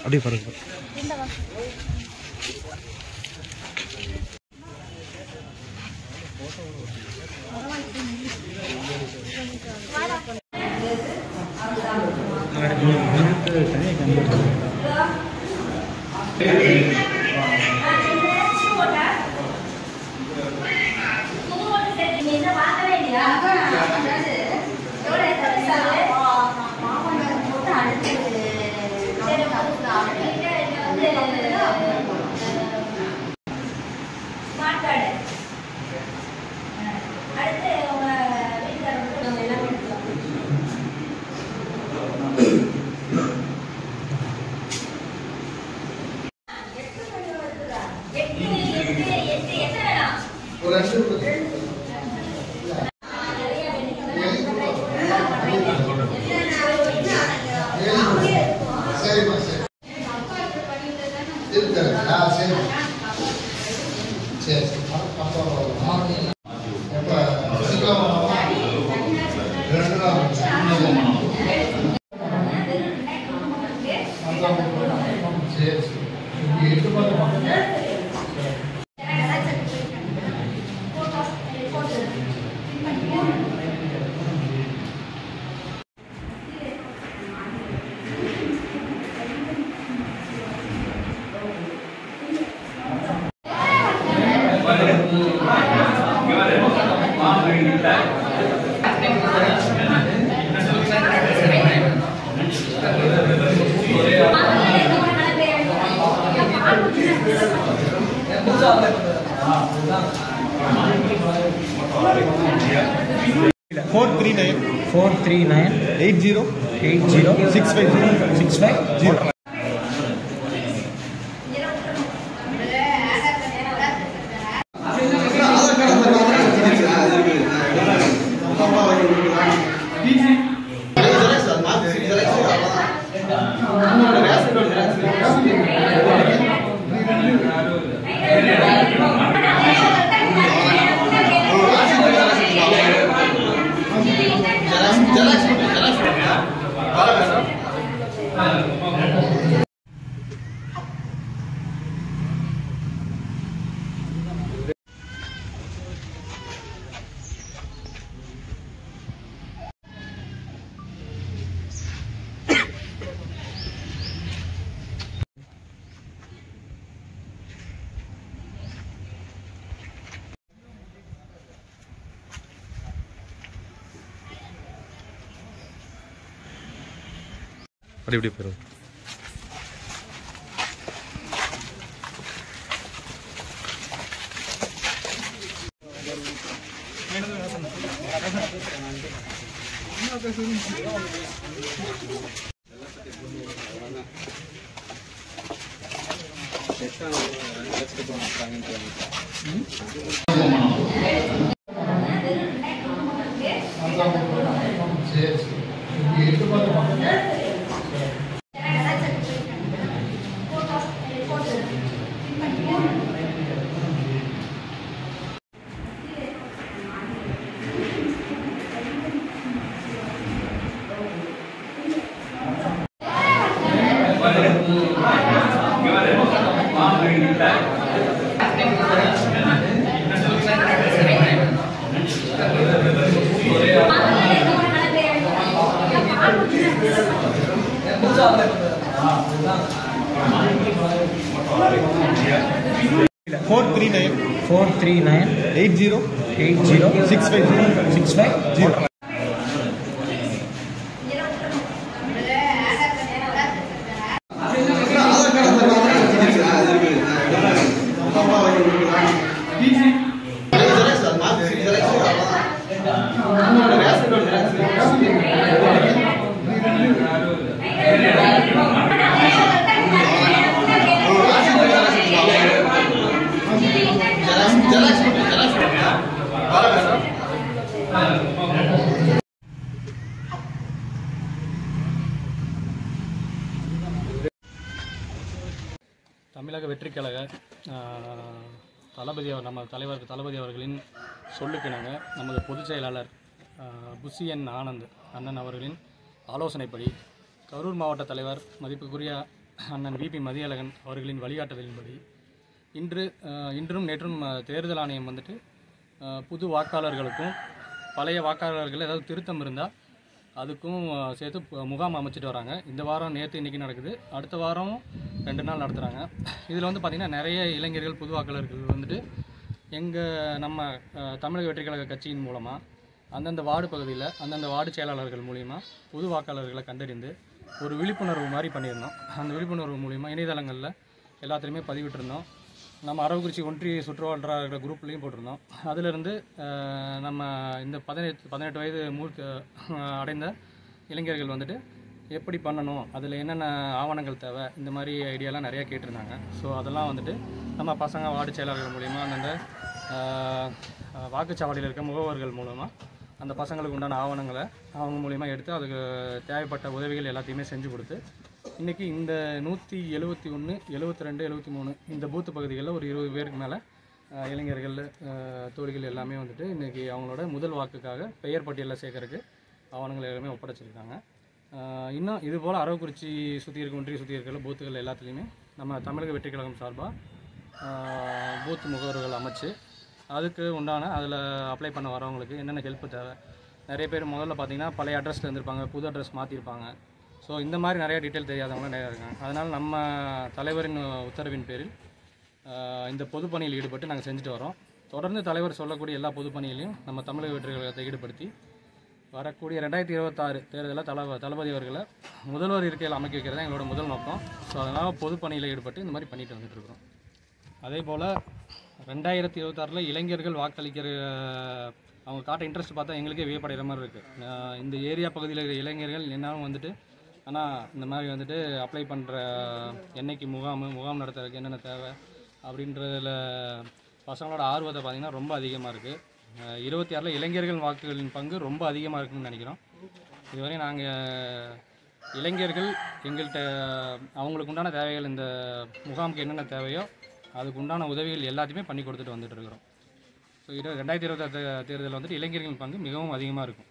அப்படியே பாருங்க. Four three nine 80 650. அப்படி போயிடும். Four three nine 80 650. தமிழக வெற்றிக்கழக நம்ம தலைவர் தளபதி அவர்களின் சொல்லுக்கிணங்க நமது பொதுச் செயலாளர் புசியன் ஆனந்த் அண்ணன் அவர்களின் ஆலோசனைப்படி கரூர் மாவட்ட தலைவர் மதிப்புக்குரிய அண்ணன் விபி மதியழகன் அவர்களின் வழிகாட்டுதலின்படி இன்றும் நேற்றும் தேர்தல் ஆணையம் வந்துட்டு புது வாக்காளர்களுக்கும் பழைய வாக்காளர்கள் ஏதாவது திருத்தம் இருந்தால் அதுக்கும் சேர்த்து முகாம் அமைச்சிட்டு வராங்க. இந்த வாரம் நேற்று இன்றைக்கி நடக்குது, அடுத்த வாரம் 2 நாள் நடத்துகிறாங்க. இதில் வந்து பார்த்திங்கன்னா நிறைய இளைஞர்கள் புது வாக்காளர்கள் வந்துட்டு நம்ம தமிழக வெற்றிக்கழக கட்சியின் மூலமாக அந்தந்த வார்டு பகுதியில் அந்தந்த வார்டு செயலாளர்கள் மூலிமா புது வாக்காளர்களை கண்டறிந்து ஒரு விழிப்புணர்வு மாதிரி பண்ணியிருந்தோம். அந்த விழிப்புணர்வு மூலிமா இணையதளங்களில் எல்லாத்துலேயுமே பதிவிட்டிருந்தோம். நம்ம அரவக்குறிச்சி ஒன்றிய சுற்றுவட்டார குரூப்லேயும் போட்டிருந்தோம். அதிலிருந்து நம்ம இந்த 18 வயது அடைந்த இளைஞர்கள் வந்துட்டு எப்படி பண்ணணும், அதில் என்னென்ன ஆவணங்கள் தேவை, இந்த மாதிரி ஐடியாலாம் நிறையா கேட்டிருந்தாங்க. ஸோ அதெல்லாம் வந்துட்டு நம்ம பசங்க வார்டு செயலாளர்கள் மூலிமா அந்தந்த வாக்குச்சாவடியில் இருக்க முகவர்கள் மூலமாக அந்த பசங்களுக்கு உண்டான ஆவணங்களை அவங்க மூலிமா எடுத்து அதுக்கு தேவைப்பட்ட உதவிகள் எல்லாத்தையுமே செஞ்சு கொடுத்து இன்றைக்கி இந்த 171, 72, 73 இந்த பூத்து பகுதிகளில் ஒரு 20 பேருக்கு மேலே இளைஞர்கள் தோழிகள் எல்லாமே வந்துட்டு இன்றைக்கி அவங்களோட முதல் வாக்குக்காக பெயர் பட்டியலில் சேர்க்கறதுக்கு ஆவணங்கள் எல்லாமே ஒப்படைச்சிருக்காங்க. இன்னும் இதுபோல் அரவக்குறிச்சி சுற்றி இருக்க ஒன்றிய சுற்றி இருக்கிற பூத்துகள் எல்லாத்துலேயுமே நம்ம தமிழக வெற்றிக்கழகம் சார்பாக பூத்து முகவர்கள் அமைச்சு அதுக்கு உண்டான அதில் அப்ளை பண்ண வரவங்களுக்கு என்னென்ன ஹெல்ப் தேவை, நிறைய பேர் முதல்ல பார்த்திங்கன்னா பழைய அட்ரஸில் இருந்திருப்பாங்க, புது அட்ரஸ் மாற்றிருப்பாங்க. ஸோ இந்த மாதிரி நிறையா டீட்டெயில் தெரியாதவங்களும் நிறையா இருக்காங்க. அதனால் நம்ம தலைவரின் உத்தரவின் பேரில் இந்த பொதுப்பணியில் ஈடுபட்டு நாங்கள் செஞ்சுட்டு வரோம். தொடர்ந்து தலைவர் சொல்லக்கூடிய எல்லா பொதுப்பணிகளையும் நம்ம தமிழக வெற்றிக்கழகத்தை ஈடுபடுத்தி வரக்கூடிய 2026 தேர்தலில் தளபதி அவர்களை முதல்வர் இருக்கையில் அமைக்க வைக்கிறது தான் எங்களோட முதல் நோக்கம். ஸோ அதனால் பொதுப்பணியில் ஈடுபட்டு இந்த மாதிரி பண்ணிட்டு வந்துட்டு இருக்கிறோம். அதே போல் 2026 இளைஞர்கள் வாக்களிக்கிற அவங்க காட்ட இன்ட்ரெஸ்ட் பார்த்தா எங்களுக்கே வியப்படைகிற மாதிரி இருக்குது. இந்த ஏரியா பகுதியில் இருக்கிற இளைஞர்கள் என்னாலும் வந்துட்டு ஆனால் இந்த மாதிரி வந்துட்டு அப்ளை பண்ணுற என்னைக்கு முகாம் நடத்துறதுக்கு என்னென்ன தேவை அப்படின்றதில் பசங்களோட ஆர்வத்தை பார்த்திங்கன்னா ரொம்ப அதிகமாக இருக்குது. 26 இளைஞர்கள் வாக்குகளின் பங்கு ரொம்ப அதிகமாக இருக்குதுன்னு நினைக்கிறோம். இதுவரை நாங்கள் இளைஞர்கள் எங்கள்கிட்ட அவங்களுக்கு உண்டான தேவைகள் இந்த முகாமுக்கு என்னென்ன தேவையோ அதுக்கு உண்டான உதவிகள் எல்லாத்தையுமே பண்ணி கொடுத்துட்டு வந்துட்டு இருக்கிறோம். ஸோ 2026 தேர்தலில் வந்துட்டு இளைஞர்களின் பங்கு மிகவும் அதிகமாக இருக்கும்.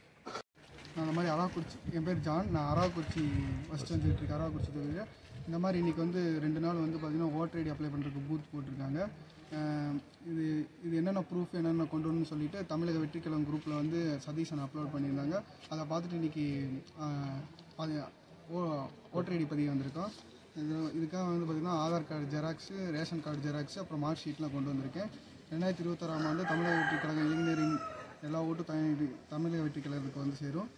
நான் அந்த மாதிரி அரவக்குறிச்சி, என் பேர் ஜான், நான் அரவக்குறிச்சி ஃபஸ்ட் வந்துட்டுருக்கேன். அரவக்குறிச்சி தொகுதியில் இந்த மாதிரி இன்றைக்கி வந்து 2 நாள் வந்து பார்த்திங்கன்னா ஓட்டர் ஐடி அப்ளை பண்ணுறதுக்கு பூத் போட்டிருக்காங்க. இது என்னென்ன ப்ரூஃப் என்னென்ன கொண்டு வரணும்னு சொல்லிட்டு தமிழக வெற்றிக்கழகம் குரூப்பில் வந்து சதீஷன் அப்லோட் பண்ணியிருந்தாங்க. அதை பார்த்துட்டு இன்றைக்கி ஓட்டர் ஐடி பதிவு வந்திருக்கோம். இதுக்காக வந்து பார்த்திங்கன்னா Aadhaar card xerox, ration card xerox, அப்புறம் மார்க் ஷீட்லாம் கொண்டு வந்திருக்கேன். 2026 ஆண்டு தமிழக வெற்றிக்கழகம் இளைஞரின் எல்லா ஓட்டும் தமிழக வெற்றிக்கழகத்துக்கு வந்து சேரும்.